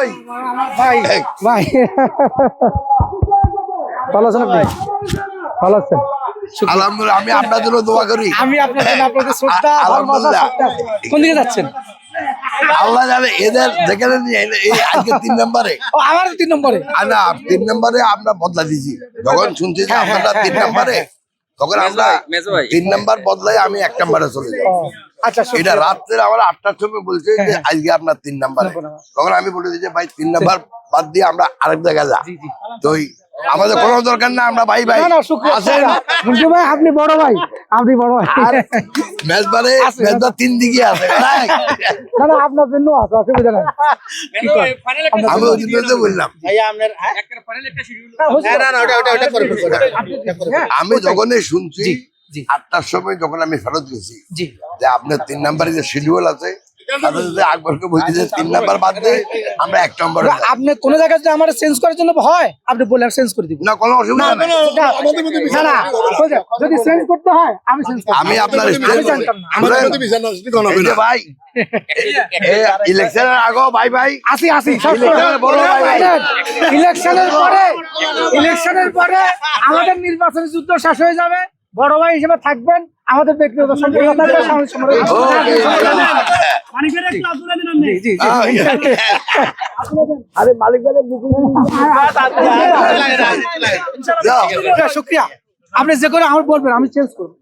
কই ভাই ভাই ভালো আছেন আপনি? ভালো আছেন? আলহামদুলিল্লাহ, আমি আপনার জন্য দোয়া করি। আমি আপনার জন্য আপনাদের শ্রদ্ধা ভালোবাসা শ্রদ্ধা আছে। কোন দিকে যাচ্ছেন? আল্লাহ জানে এদের যেখানে নিয়ে এই আজকে 3 নম্বরে ও আমার 3 নম্বরে। না 3 নম্বরে আমরা বদলা দিয়েছি। যখন শুনছি যে আপনারা 3 নম্বরে, তখন আমরা 3 নম্বর বদলাই আমি 1 নম্বরে চলে যাই। আচ্ছা এটা রাত্রে আমার 8টার সময় বলছে যে আজকে আপনার 3 নম্বরে। তখন আমি বলে দিই যে ভাই 3 নম্বর বাদ দিয়ে আমরা আরেক জায়গায় যা। তো আমাদের কোনো দরকার না, আমরা ভাই ভাই না না শুক্রিয়া আছেন। মুন্টু ভাই আপনি বড় ভাই, আপনি বড় ভাই। মেজবারে মেজবার 3 দিকে আছে। না না আপনার জন্য আছে, অসুবিধা নাই। আমি ওই জন্য তো বললাম, আমি যখনই শুনছি 8টার সময় যখন আমি ফেরত গেছি যে আপনার 3 নম্বরে যে শিডিউল আছে, সাথে সাথে আকবরকে বলছি যে 3 নম্বর বাদ দিয়ে আমরা 1 নম্বরে যাই। আপনি কোন জায়গায় যদি আমার চেঞ্জ করার জন্য হয় আপনি বলে চেঞ্জ করে দিব। না কোনো অসুবিধা নেই, না না যদি চেঞ্জ করতে হয় আমি চেঞ্জ করব। আমি আপনার জানতাম না। এই যে ভাই ইলেকশনের আগে ভাই ভাই আসি আসি ইলেকশনের বড় ভাই ভাই। ইলেকশনের পরে আমাদের নির্বাচনী যুদ্ধ শেষ হয়ে যাবে, বড় ভাই হিসেবে থাকবেন, আমাদের ব্যক্তিগত সম্পর্ক থাকবে, সামনে সামনে। জি জি আরে মালিক ভাই শুক্রিয়া, আপনি যে করে আমার বলবেন আমি চেঞ্জ করবো।